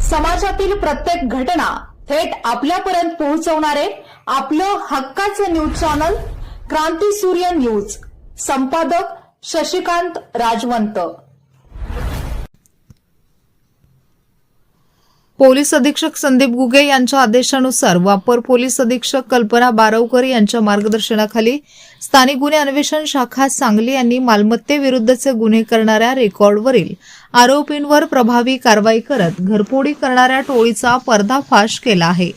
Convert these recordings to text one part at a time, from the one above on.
समाजातील प्रत्येक घटना थेट आपल्यापर्यंत पोहोचवणारे आपलं हक्काचं न्यूज चॅनल क्रांती सूर्य न्यूज. संपादक शशिकांत राजवंत. पोलीस अधीक्षक संदीप गुगे यांच्या आदेशानुसार वापर पोलीस अधीक्षक कल्पना बारवकर यांच्या मार्गदर्शनाखाली स्थानिक गुन्हे अन्वेषण शाखा सांगली यांनी मालमत्तेविरुद्धचे गुन्हे करणाऱ्या रेकॉर्डवरील आरोपींवर प्रभावी कारवाई करत घरफोडी करणाऱ्या टोळीचा पर्दाफाश केला आहे.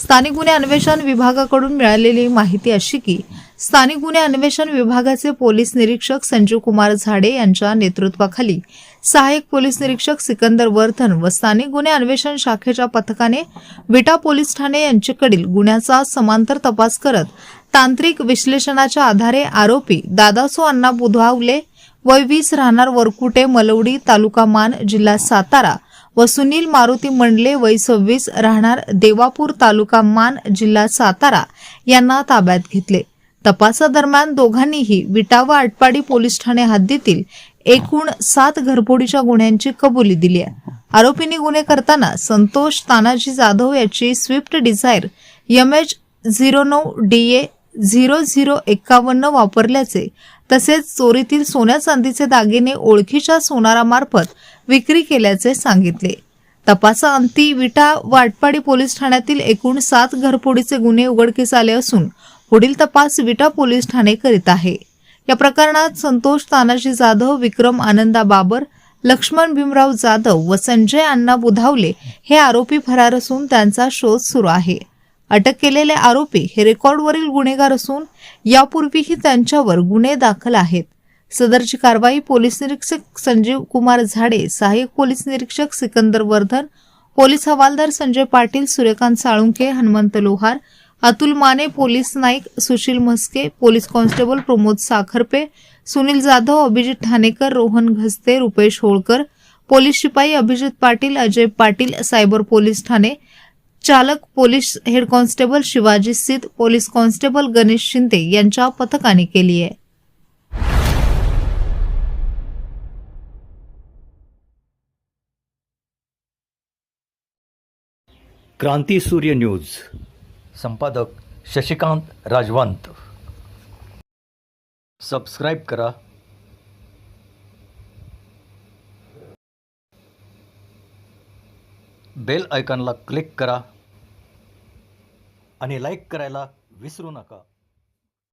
स्थानिक गुन्हे अन्वेषण विभागाकडून मिळालेली माहिती अशी की स्थानिक गुन्हे अन्वेषण विभागाचे पोलीस निरीक्षक संजीव कुमार झाडे यांच्या नेतृत्वाखाली सहाय्यक पोलीस निरीक्षक सिकंदर वर्धन व स्थानिक गुन्हे अन्वेषण शाखेच्या पथकाने विटा पोलीस ठाणे यांच्याकडील गुन्ह्याचा समांतर तपास करत तांत्रिक विश्लेषणाच्या आधारे आरोपी दादासो अण्णा बुधावले वय 20 राहणार वरकुटे मलवडी तालुका मान जिल्हा सातारा व सुनील मारुती मंडले वय 26 राहणार देवापूर तालुका मान जिल्हा सातारा यांना ताब्यात घेतले. तपासादरम्यान दोघांनीही विटा व आटपाडी पोलीस ठाणे हद्दीतील एकूण 7 घरफोडीच्या गुन्ह्यांची कबुली दिली आहे. आरोपींनी गुन्हे करताना संतोष तानाजी जाधव याची स्विफ्ट डिझायर MH09 DA 0051 वापरल्याचे तसेच चोरीतील सोन्या चांदीचे दागिने ओळखीच्या सोनारामार्फत विक्री केल्याचे सांगितले. तपासाअंती विटा व आटपाडी पोलीस ठाण्यातील एकूण 7 घरफोडीचे गुन्हे उघडकीस आले असून पुढील तपास विटा पोलीस ठाणे करीत आहे. या प्रकरणात संतोष तानाजी जाधव, विक्रम आनंदा बाबर, लक्ष्मण भीमराव जाधव व संजय अण्णा बुधावले हे आरोपी फरार असून त्यांचा शोध सुरू आहे. अटक केलेले आरोपी हे रेकॉर्डवरील गुन्हेगार असून यापूर्वीही त्यांच्यावर गुन्हे दाखल आहेत. सदरची कारवाई पोलीस निरीक्षक संजीव कुमार झाडे, सहाय्यक पोलीस निरीक्षक सिकंदर वर्धन, पोलीस हवालदार संजय पाटील, सूर्यकांत साळुंखे, हनुमंत लोहार, अतुल माने, पोलीस नाईक Sushil Mhaske, police constable Pramod Sakharpe, Sunil Jadhav, Abhijit Thanekar, Rohan Ghaste, Rupesh Holkar, police शिपाई अभिजित पाटील, अजय पाटील, सायबर पोलीस ठाणे, चालक पोलीस हेड कॉन्स्टेबल शिवाजी सिद्ध, पोलीस कॉन्स्टेबल गणेश शिंदे यांच्या पथकाने केली आहे. क्रांती सूर्य न्यूज. संपादक शशिकांत राजवंत. सबस्क्राईब करा, बेल आयकॉनला क्लिक करा आणि लाईक करायला विसरू नका.